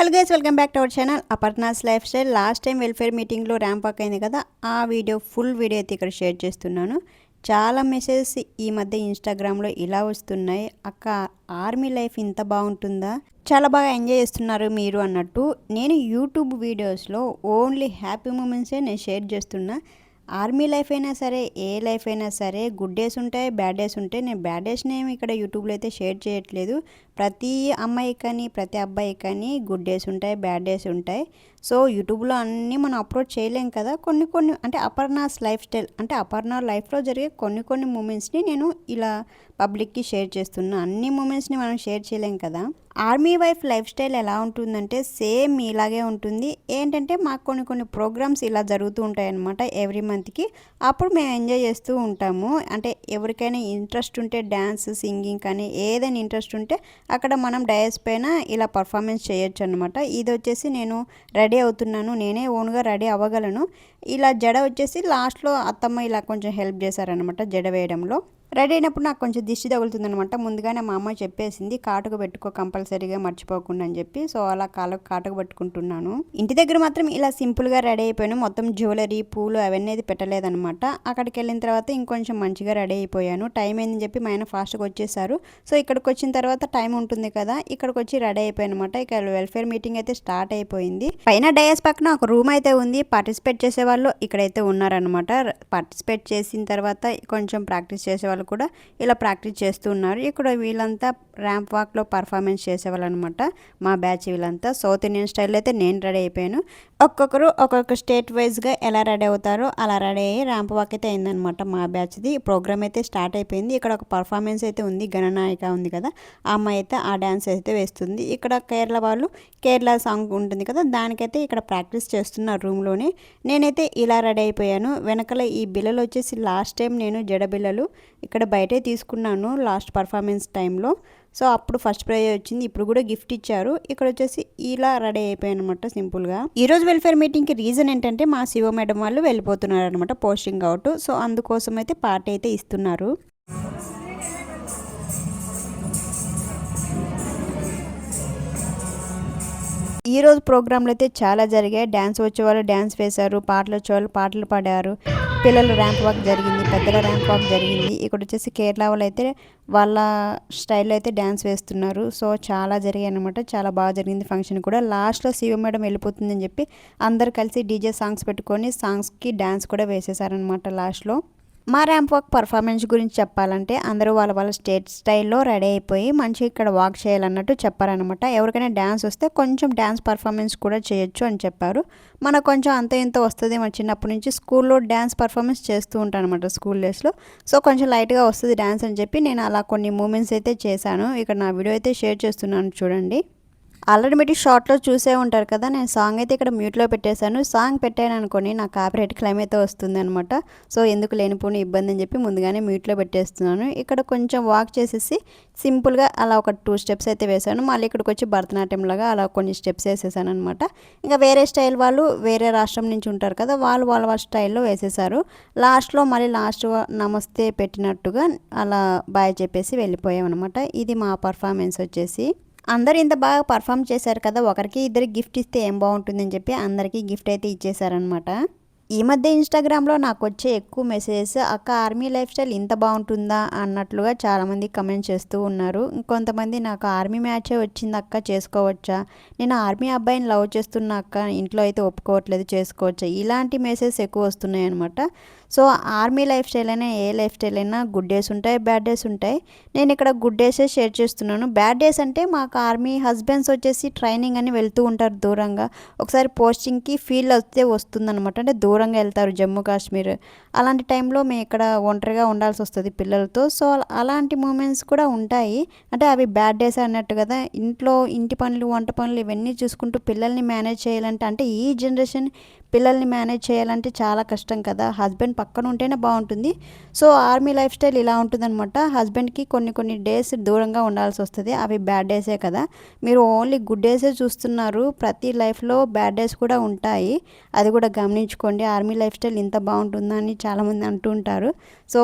Hello guys, welcome back to our channel Aparna's life style. Last time welfare మీటింగ్లో ramp walk అయింది కదా, ఆ video full video అయితే ఇక్కడ షేర్ చేస్తున్నాను. చాలా మెసేజెస్ ఈ మధ్య ఇన్స్టాగ్రామ్లో ఇలా వస్తున్నాయి, అక్క ఆర్మీ లైఫ్ ఇంత బాగుంటుందా, చాలా బాగా ఎంజాయ్ చేస్తున్నారు మీరు అన్నట్టు. నేను యూట్యూబ్ వీడియోస్లో ఓన్లీ హ్యాపీ మూమెంట్సే నేను షేర్ చేస్తున్నా. ఆర్మీ లైఫ్ అయినా సరే, ఏ లైఫ్ అయినా సరే, గుడ్ డేస్ ఉంటాయి, బ్యాడ్ డేస్ ఉంటాయి. నేను బ్యాడ్ డేస్ని ఏమి ఇక్కడ యూట్యూబ్లో అయితే షేర్ చేయట్లేదు. ప్రతి అమ్మాయి కానీ ప్రతి అబ్బాయి కానీ గుడ్ డేస్ ఉంటాయి, బ్యాడ్ డేస్ ఉంటాయి. సో యూట్యూబ్లో అన్నీ మనం అప్లోడ్ చేయలేం కదా. కొన్ని కొన్ని అంటే అపర్ణాస్ లైఫ్ స్టైల్ అంటే అపర్ణ లైఫ్లో జరిగే కొన్ని మూమెంట్స్ని నేను ఇలా పబ్లిక్కి షేర్ చేస్తున్నా. అన్ని మూమెంట్స్ని మనం షేర్ చేయలేం కదా. ఆర్మీ వైఫ్ లైఫ్ స్టైల్ ఎలా ఉంటుందంటే సేమ్ ఇలాగే ఉంటుంది. ఏంటంటే మాకు కొన్ని ప్రోగ్రామ్స్ ఇలా జరుగుతూ ఉంటాయి అన్నమాట ఎవ్రీ మంత్కి. అప్పుడు మేము ఎంజాయ్ చేస్తూ ఉంటాము. అంటే ఎవరికైనా ఇంట్రెస్ట్ ఉంటే డ్యాన్స్, సింగింగ్ కానీ ఏదైనా ఇంట్రెస్ట్ ఉంటే అక్కడ మనం డయాస్ పైన ఇలా పర్ఫార్మెన్స్ చేయొచ్చు అనమాట. ఇది వచ్చేసి నేను రెడీ అవుతున్నాను, నేనే ఓన్గా రెడీ అవ్వగలను. ఇలా జడ వచ్చేసి లాస్ట్లో అత్తమ్మ ఇలా కొంచెం హెల్ప్ చేశారనమాట జడ వేయడంలో. రెడీ అయినప్పుడు నాకు కొంచెం దిష్టి తగులుతుందనమాట. ముందుగానే మా అమ్మ చెప్పేసింది, కాటుకు పెట్టుకో కంపల్సరీగా మర్చిపోకుండా అని చెప్పి. సో అలా కాటుకు పెట్టుకుంటున్నాను. ఇంటి దగ్గర మాత్రం ఇలా సింపుల్గా రెడీ అయిపోయాను. మొత్తం జ్యువెలరీ, పూలు అవన్నీ పెట్టలేదనమాట. అక్కడికి వెళ్ళిన తర్వాత ఇంకొంచెం మంచిగా రెడీ అయిపోయాను. టైం అయిందని చెప్పి మా ఆయన ఫాస్ట్గా వచ్చేసారు. సో ఇక్కడికి వచ్చిన తర్వాత టైం ఉంటుంది కదా, ఇక్కడికి వచ్చి రెడీ అయిపోయాను అనమాట. ఇక వెల్ఫేర్ మీటింగ్ అయితే స్టార్ట్ అయిపోయింది. పైన డయాస్ పక్కన ఒక రూమ్ అయితే ఉంది. పార్టిసిపేట్ చేసే వాళ్ళు ఇక్కడైతే ఉన్నారనమాట. పార్టిసిపేట్ చేసిన తర్వాత కొంచెం ప్రాక్టీస్ చేసేవాళ్ళు కూడా ఇలా ప్రాక్టీస్ చేస్తూ ఉన్నారు. ఇక్కడ వీళ్ళంతా ర్యాంప్ వాక్లో పర్ఫార్మెన్స్ చేసేవాళ్ళు అనమాట. మా బ్యాచ్ వీళ్ళంతా సౌత్ ఇండియన్ స్టైల్ అయితే నేను రెడీ అయిపోయాను. ఒక్కొక్కరు ఒక్కొక్క స్టేట్ వైజ్గా ఎలా రెడీ అవుతారో అలా రెడీ అయ్యి ర్యాంప్ వాక్ అయితే అయిందనమాట మా బ్యాచ్ది. ప్రోగ్రామ్ అయితే స్టార్ట్ అయిపోయింది. ఇక్కడ ఒక పర్ఫార్మెన్స్ అయితే ఉంది, గణనాయిక ఉంది కదా, ఆ అమ్మాయి అయితే ఆ డ్యాన్స్ అయితే వేస్తుంది. ఇక్కడ కేరళ వాళ్ళు కేరళ సాంగ్ ఉంటుంది కదా, దానికైతే ఇక్కడ ప్రాక్టీస్ చేస్తున్నారు రూమ్లోనే. నేనైతే ఇలా రెడీ అయిపోయాను. వెనకాల ఈ బిల్లలు వచ్చేసి లాస్ట్ టైం నేను జడ బిల్లలు ఇక్కడ బయటే తీసుకున్నాను లాస్ట్ పర్ఫార్మెన్స్ టైంలో. సో అప్పుడు ఫస్ట్ ప్రైజ్ వచ్చింది, ఇప్పుడు కూడా గిఫ్ట్ ఇచ్చారు. ఇక్కడ వచ్చేసి ఇలా రెడీ అయిపోయాను అనమాట సింపుల్గా. ఈరోజు వెల్ఫేర్ మీటింగ్కి రీజన్ ఏంటంటే మా శివ మేడం వాళ్ళు వెళ్ళిపోతున్నారు అనమాట పోస్టింగ్ అవుట్. సో అందుకోసం అయితే పార్టీ అయితే ఇస్తున్నారు. ఈరోజు ప్రోగ్రాంలు అయితే చాలా జరిగాయి. డ్యాన్స్ వచ్చేవాళ్ళు డ్యాన్స్ వేశారు, పాటలు వచ్చేవాళ్ళు పాటలు పాడారు, పిల్లలు ర్యాంప్ వాక్ జరిగింది, పెద్దల ర్యాంప్ వాక్ జరిగింది. ఇక్కడ వచ్చేసి కేరళ వాళ్ళు అయితే వాళ్ళ స్టైల్లో అయితే డ్యాన్స్ వేస్తున్నారు. సో చాలా జరిగాయి అనమాట. చాలా బాగా జరిగింది ఫంక్షన్ కూడా. లాస్ట్లో శివ మేడం వెళ్ళిపోతుందని చెప్పి అందరు కలిసి డీజే సాంగ్స్ పెట్టుకొని సాంగ్స్కి డ్యాన్స్ కూడా వేసేసారనమాట లాస్ట్లో. మా ర్యాంప్ వాక్ పర్ఫార్మెన్స్ గురించి చెప్పాలంటే అందరూ వాళ్ళ స్టేట్ స్టైల్లో రెడీ అయిపోయి మంచిగా ఇక్కడ వాక్ చేయాలన్నట్టు చెప్పారనమాట. ఎవరికైనా డ్యాన్స్ వస్తే కొంచెం డ్యాన్స్ పర్ఫార్మెన్స్ కూడా చేయొచ్చు అని చెప్పారు. మనకు కొంచెం అంత ఇంత వస్తుంది, మన చిన్నప్పటి నుంచి స్కూల్లో డ్యాన్స్ పర్ఫార్మెన్స్ చేస్తూ ఉంటాను అనమాట స్కూల్ డేస్లో. సో కొంచెం లైట్గా వస్తుంది డ్యాన్స్ అని చెప్పి నేను అలా కొన్ని మూమెంట్స్ అయితే చేశాను. ఇక్కడ నా వీడియో అయితే షేర్ చేస్తున్నాను చూడండి. ఆల్రెడీ మీరు షార్ట్లో చూసే ఉంటారు కదా, నేను సాంగ్ అయితే ఇక్కడ మ్యూట్లో పెట్టేశాను. సాంగ్ పెట్టాను అనుకోని నాకు కాపీరైట్ క్లెయిమ్ అయితే వస్తుంది అనమాట. సో ఎందుకు లేనిపోని ఇబ్బంది అని చెప్పి ముందుగానే మ్యూట్లో పెట్టేస్తున్నాను. ఇక్కడ కొంచెం వాక్ చేసేసి సింపుల్గా అలా ఒక 2 స్టెప్స్ అయితే వేశాను. మళ్ళీ ఇక్కడికి వచ్చి భరతనాట్యం లాగా అలా కొన్ని స్టెప్స్ వేసేసాను అనమాట. ఇంకా వేరే స్టైల్ వాళ్ళు వేరే రాష్ట్రం నుంచి ఉంటారు కదా, వాళ్ళ స్టైల్లో వేసేసారు. లాస్ట్లో మళ్ళీ నమస్తే పెట్టినట్టుగా అలా బాయ్ చెప్పేసి వెళ్ళిపోయాం అనమాట. ఇది మా పర్ఫార్మెన్స్ వచ్చేసి. అందరు ఇంత బాగా పర్ఫామ్ చేశారు కదా, ఒకరికి ఇద్దరికి గిఫ్ట్ ఇస్తే ఏం బాగుంటుందని చెప్పి అందరికీ గిఫ్ట్ అయితే ఇచ్చేసారనమాట. ఈ మధ్య ఇన్స్టాగ్రామ్లో నాకు వచ్చే ఎక్కువ మెసేజెస్, అక్క ఆర్మీ లైఫ్ స్టైల్ ఇంత బాగుంటుందా అన్నట్లుగా చాలామంది కమెంట్ చేస్తూ ఉన్నారు. ఇంకొంతమంది నాకు ఆర్మీ మ్యాచే వచ్చింది అక్క, చేసుకోవచ్చా, నేను ఆర్మీ అబ్బాయిని లవ్ చేస్తున్నా అక్క, ఇంట్లో అయితే ఒప్పుకోవట్లేదు, చేసుకోవచ్చా, ఇలాంటి మెసేజెస్ ఎక్కువ వస్తున్నాయి అనమాట. సో ఆర్మీ లైఫ్ స్టైల్ అయినా ఏ లైఫ్ స్టైల్ అయినా గుడ్ డేస్ ఉంటాయి, బ్యాడ్ డేస్ ఉంటాయి. నేను ఇక్కడ గుడ్ డేసే షేర్ చేస్తున్నాను. బ్యాడ్ డేస్ అంటే మాకు ఆర్మీ హస్బెండ్స్ వచ్చేసి ట్రైనింగ్ అని వెళ్తూ ఉంటారు దూరంగా. ఒకసారి పోస్టింగ్కి ఫీల్ వస్తే వస్తుందన్నమాట, అంటే దూరంగా వెళ్తారు జమ్మూ కాశ్మీర్. అలాంటి టైంలో మేము ఇక్కడ ఒంటరిగా ఉండాల్సి వస్తుంది పిల్లలతో. సో అలాంటి మూమెంట్స్ కూడా ఉంటాయి. అంటే అవి బ్యాడ్ డేస్ అన్నట్టు కదా. ఇంట్లో ఇంటి పనులు, వంట పనులు ఇవన్నీ చూసుకుంటూ పిల్లల్ని మేనేజ్ చేయాలంటే, అంటే ఈ జనరేషన్ పిల్లల్ని మేనేజ్ చేయాలంటే చాలా కష్టం కదా. హస్బెండ్ పక్కన ఉంటేనే బాగుంటుంది. సో ఆర్మీ లైఫ్ స్టైల్ ఇలా ఉంటుందన్నమాట. హస్బెండ్కి కొన్ని డేస్ దూరంగా ఉండాల్సి వస్తుంది. అవి బ్యాడ్ డేసే కదా. మీరు ఓన్లీ గుడ్ డేసే చూస్తున్నారు. ప్రతి లైఫ్లో బ్యాడ్ డేస్ కూడా ఉంటాయి, అది కూడా గమనించుకోండి. ఆర్మీ లైఫ్ స్టైల్ ఇంత బాగుంటుందా అని చాలామంది అంటూ ఉంటారు. సో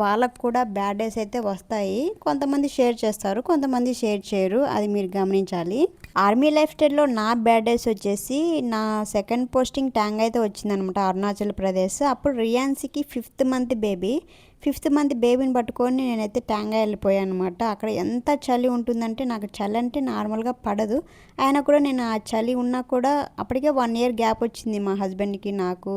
వాళ్ళకు కూడా బ్యాడ్ డేస్ అయితే వస్తాయి. కొంతమంది షేర్ చేస్తారు, కొంతమంది షేర్ చేయరు, అది మీరు గమనించాలి. ఆర్మీ లైఫ్ స్టైల్లో నా బ్యాడ్ డేస్ వచ్చేసి నా సెకండ్ పోస్టింగ్ ట్యాంగ్ అయితే వచ్చిందనమాట, అరుణాచల్ ప్రదేశ్. అప్పుడు రియాన్సీకి 5th month baby. 5th month బేబీని పట్టుకొని నేనైతే ట్యాంగా వెళ్ళిపోయాను అనమాట. అక్కడ ఎంత చలి ఉంటుందంటే నాకు చలి అంటే నార్మల్గా పడదు. అయినా కూడా నేను ఆ చలి ఉన్నా కూడా అప్పటికే 1 year గ్యాప్ వచ్చింది మా హస్బెండ్కి నాకు.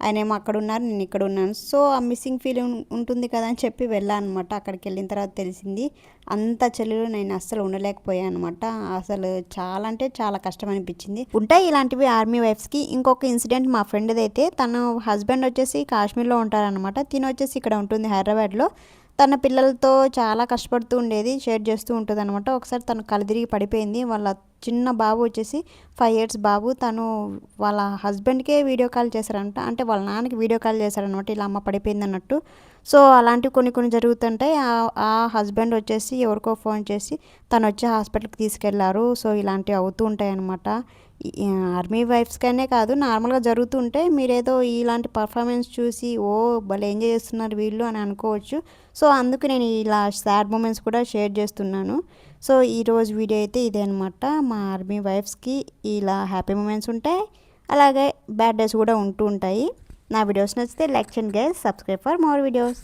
ఆయనేమో అక్కడ ఉన్నారు, నేను ఇక్కడ ఉన్నాను. సో ఆ మిస్సింగ్ ఫీలింగ్ ఉంటుంది కదా అని చెప్పి వెళ్ళాను అనమాట. అక్కడికి వెళ్ళిన తర్వాత తెలిసింది అంత చలిలో నేను అస్సలు ఉండలేకపోయాను అనమాట. అసలు చాలా అంటే చాలా కష్టం అనిపించింది. ఉంటాయి ఇలాంటివి ఆర్మీ వైఫ్స్కి. ఇంకొక ఇన్సిడెంట్ మా ఫ్రెండ్ది అయితే, తన హస్బెండ్ వచ్చేసి కాశ్మీర్లో ఉంటారనమాట, తిని వచ్చేసి ఇక్కడ ఉంటుంది హైదరాబాద్లో. తన పిల్లలతో చాలా కష్టపడుతూ ఉండేది, షేర్ చేస్తూ ఉంటుంది అనమాట. ఒకసారి తను కలదిరిగి పడిపోయింది. వాళ్ళ చిన్న బాబు వచ్చేసి 5 years బాబు. తను వాళ్ళ హస్బెండ్కే వీడియో కాల్ చేశారంట, అంటే వాళ్ళ నాన్నకి వీడియో కాల్ చేశారనమాట, ఇలా అమ్మ పడిపోయింది అన్నట్టు. సో అలాంటివి కొన్ని జరుగుతుంటాయి. ఆ హస్బెండ్ వచ్చేసి ఎవరికో ఫోన్ చేసి తను వచ్చి హాస్పిటల్కి తీసుకెళ్లారు. సో ఇలాంటివి అవుతూ ఉంటాయి అనమాట. ఆర్మీ వైఫ్స్కనే కాదు, నార్మల్గా జరుగుతూ ఉంటే మీరేదో ఇలాంటి పర్ఫార్మెన్స్ చూసి ఓ భలే ఎంజాయ్ చేస్తున్నారు వీళ్ళు అని అనుకోవచ్చు. సో అందుకు నేను ఇలా సాడ్ మూమెంట్స్ కూడా షేర్ చేస్తున్నాను. సో ఈరోజు వీడియో అయితే ఇదే అనమాట. మా ఆర్మీ వైఫ్స్కి ఇలా హ్యాపీ మూమెంట్స్ ఉంటాయి, అలాగే బ్యాడ్ డేస్ కూడా ఉంటూ ఉంటాయి. నా వీడియోస్ నచ్చితే లైక్ చేయండి guys, subscribe for more videos.